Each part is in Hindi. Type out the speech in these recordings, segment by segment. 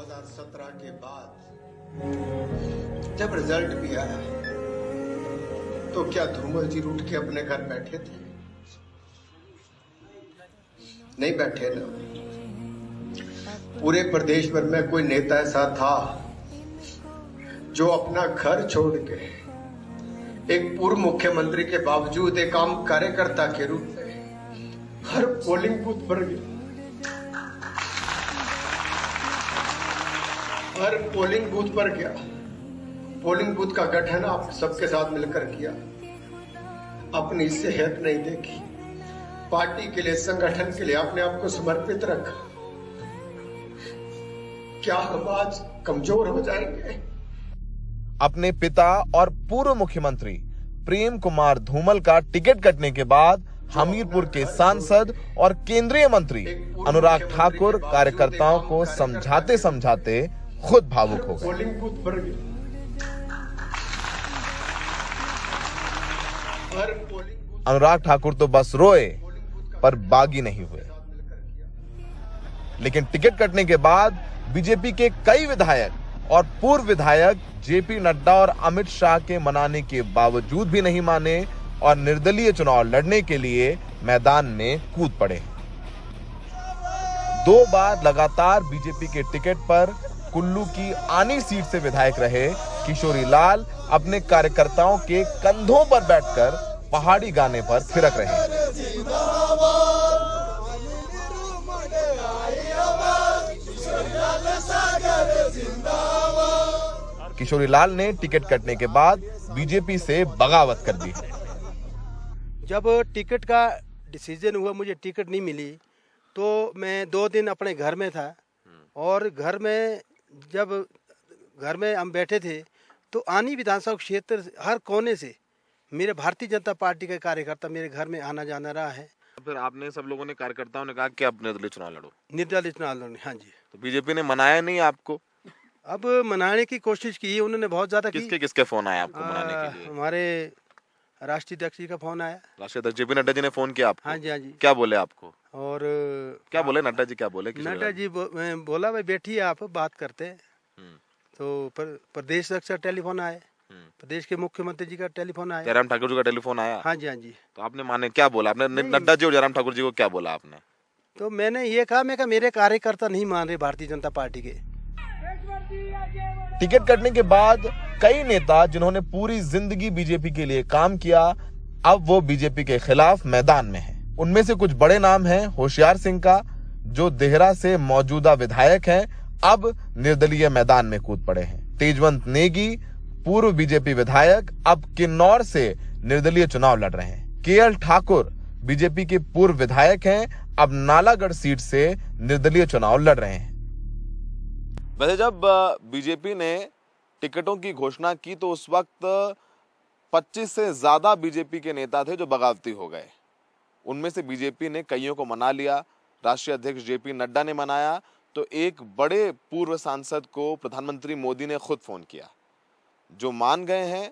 2017 के बाद जब रिजल्ट भी आया तो क्या धूमल जी रूठ के अपने घर बैठे थे? नहीं बैठे ना। पूरे प्रदेश भर में कोई नेता ऐसा था जो अपना घर छोड़ के एक पूर्व मुख्यमंत्री के बावजूद एक आम कार्यकर्ता के रूप में हर पोलिंग बूथ पर गया, हर पोलिंग बूथ पर गया। पोलिंग बूथ का गठन आप सबके साथ मिलकर किया, अपनी सेहत नहीं देखी, पार्टी के लिए, संगठन के लिए अपने आप को समर्पित रखा। क्या हम आज कमजोर हो जाएंगे? अपने पिता और पूर्व मुख्यमंत्री प्रेम कुमार धूमल का टिकट कटने के बाद हमीरपुर के सांसद और केंद्रीय मंत्री अनुराग ठाकुर कार्यकर्ताओं को समझाते समझाते खुद भावुक हो गए। पोलिंग बूथ पर गए, हर पोलिंग अनुराग ठाकुर तो बस रोए पर बागी नहीं हुए। लेकिन टिकट कटने के बाद बीजेपी के कई विधायक और पूर्व विधायक जेपी नड्डा और अमित शाह के मनाने के बावजूद भी नहीं माने और निर्दलीय चुनाव लड़ने के लिए मैदान में कूद पड़े। 2 बार लगातार बीजेपी के टिकट पर कुल्लू की आनी सीट से विधायक रहे किशोरी लाल अपने कार्यकर्ताओं के कंधों पर बैठकर पहाड़ी गाने पर थिरक रहे हैं। किशोरी लाल ने टिकट कटने के बाद बीजेपी से बगावत कर दी। जब टिकट का डिसीजन हुआ, मुझे टिकट नहीं मिली, तो मैं 2 दिन अपने घर में था और घर में हम बैठे थे तो आनी विधानसभा क्षेत्र हर कोने से मेरे भारतीय जनता पार्टी के कार्यकर्ता मेरे घर में आना जाना रहा है। फिर आपने, सब लोगों ने, कार्यकर्ताओं ने कहा कि आप निर्दलीय चुनाव लड़ो। निर्दलीय चुनाव लड़ने, हाँ जी। तो बीजेपी ने मनाया नहीं आपको? अब मनाने की कोशिश की उन्होंने, बहुत ज्यादा की। किसके किसके फोन आया आपको मनाने के लिए? हमारे राष्ट्रीय अध्यक्ष जी का फोन आया। राष्ट्रीय अध्यक्ष जेपी नड्डा जी ने फोन किया आपको? हाँ जी, हाँ जी। क्या बोले आपको? और क्या बोले नड्डा जी? क्या बोले? नड्डा जी बोला भाई बैठिए, आप बात करते हैं। तो प्रदेश अध्यक्ष का टेलीफोन आया, प्रदेश के मुख्यमंत्री जी का टेलीफोन आया, जयराम ठाकुर जी का टेलीफोन आया। हाँ जी, हाँ जी। तो आपने माने, क्या बोला आपने? नड्डा जी और जयराम ठाकुर जी को क्या बोला आपने? तो मैंने ये कहा, मैं मेरे कार्यकर्ता नहीं मान रहे भारतीय जनता पार्टी के। टिकट कटने के बाद कई नेता जिन्होंने पूरी जिंदगी बीजेपी के लिए काम किया, अब वो बीजेपी के खिलाफ मैदान में हैं। उनमें से कुछ बड़े नाम हैं होशियार सिंह का, जो देहरा से मौजूदा विधायक हैं, अब निर्दलीय मैदान में कूद पड़े हैं। तेजवंत नेगी, पूर्व बीजेपी विधायक, अब किन्नौर से निर्दलीय चुनाव लड़ रहे हैं। केएल ठाकुर बीजेपी के पूर्व विधायक हैं, अब नालागढ़ सीट से निर्दलीय चुनाव लड़ रहे हैं। वैसे जब बीजेपी ने टिकटों की घोषणा की तो उस वक्त 25 से ज्यादा बीजेपी के नेता थे जो बगावती हो गए। उनमें से बीजेपी ने कईयों को मना लिया। राष्ट्रीय अध्यक्ष जेपी नड्डा ने मनाया तो एक बड़े पूर्व सांसद को प्रधानमंत्री मोदी ने खुद फोन किया। जो मान गए हैं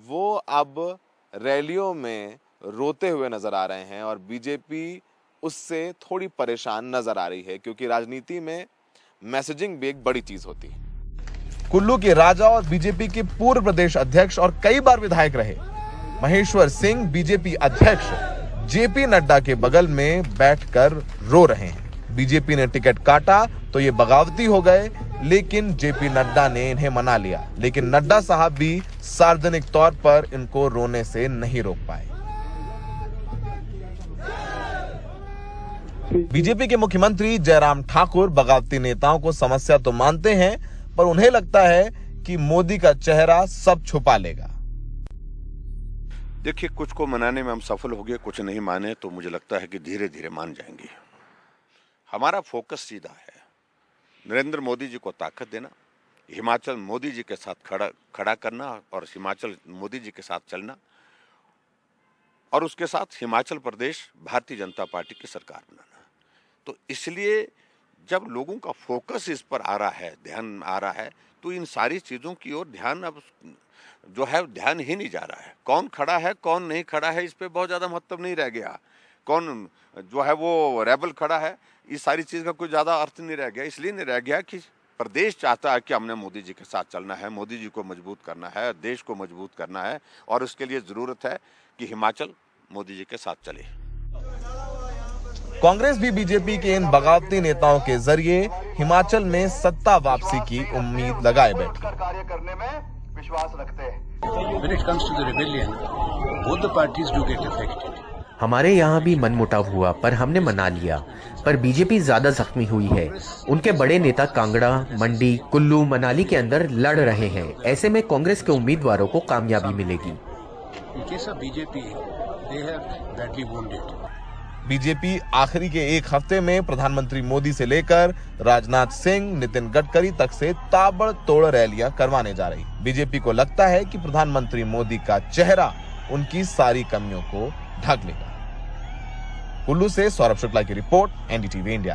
वो अब रैलियों में रोते हुए नजर आ रहे हैं और बीजेपी उससे थोड़ी परेशान नजर आ रही है, क्योंकि राजनीति में मैसेजिंग भी एक बड़ी चीज होती है। कुल्लू के राजा और बीजेपी के पूर्व प्रदेश अध्यक्ष और कई बार विधायक रहे महेश्वर सिंह बीजेपी अध्यक्ष जेपी नड्डा के बगल में बैठकर रो रहे हैं। बीजेपी ने टिकट काटा तो ये बगावती हो गए, लेकिन जेपी नड्डा ने इन्हें मना लिया। लेकिन नड्डा साहब भी सार्वजनिक तौर पर इनको रोने से नहीं रोक पाए। बीजेपी के मुख्यमंत्री जयराम ठाकुर बगावती नेताओं को समस्या तो मानते हैं, पर उन्हें लगता है कि मोदी का चेहरा सब छुपा लेगा। देखिए, कुछ को मनाने में हम सफल हो गए, कुछ नहीं माने तो मुझे लगता है कि धीरे धीरे मान जाएंगे। हमारा फोकस सीधा है, नरेंद्र मोदी जी को ताकत देना, हिमाचल मोदी जी के साथ खड़ा करना और हिमाचल मोदी जी के साथ चलना, और उसके साथ हिमाचल प्रदेश भारतीय जनता पार्टी की सरकार बनाना। तो इसलिए जब लोगों का फोकस इस पर आ रहा है, ध्यान आ रहा है, तो इन सारी चीज़ों की ओर ध्यान अब जो है ध्यान ही नहीं जा रहा है। कौन खड़ा है कौन नहीं खड़ा है इस पे बहुत ज़्यादा महत्व नहीं रह गया। कौन जो है वो रेबल खड़ा है, इस सारी चीज़ का कोई ज़्यादा अर्थ नहीं रह गया। इसलिए नहीं रह गया कि प्रदेश चाहता है कि हमने मोदी जी के साथ चलना है, मोदी जी को मजबूत करना है, देश को मजबूत करना है और उसके लिए जरूरत है कि हिमाचल मोदी जी के साथ चले। कांग्रेस भी बीजेपी के इन बगावती नेताओं के जरिए हिमाचल में सत्ता वापसी की उम्मीद लगाए बैठी। कार्य करने में विश्वास रखते हैं। When it comes to the rebellion, both the parties do get affected. हमारे यहाँ भी मनमुटाव हुआ पर हमने मना लिया, पर बीजेपी ज्यादा जख्मी हुई है। उनके बड़े नेता कांगड़ा, मंडी, कुल्लू, मनाली के अंदर लड़ रहे हैं। ऐसे में कांग्रेस के उम्मीदवारों को कामयाबी मिलेगी। In case of BJP, they have badly wounded. BJP आखिरी के एक हफ्ते में प्रधानमंत्री मोदी से लेकर राजनाथ सिंह, नितिन गडकरी तक से ताबड़तोड़ रैलियां करवाने जा रही। बीजेपी को लगता है कि प्रधानमंत्री मोदी का चेहरा उनकी सारी कमियों को ढक लेगा। कुल्लू से सौरभ शुक्ला की रिपोर्ट, एनडीटीवी इंडिया।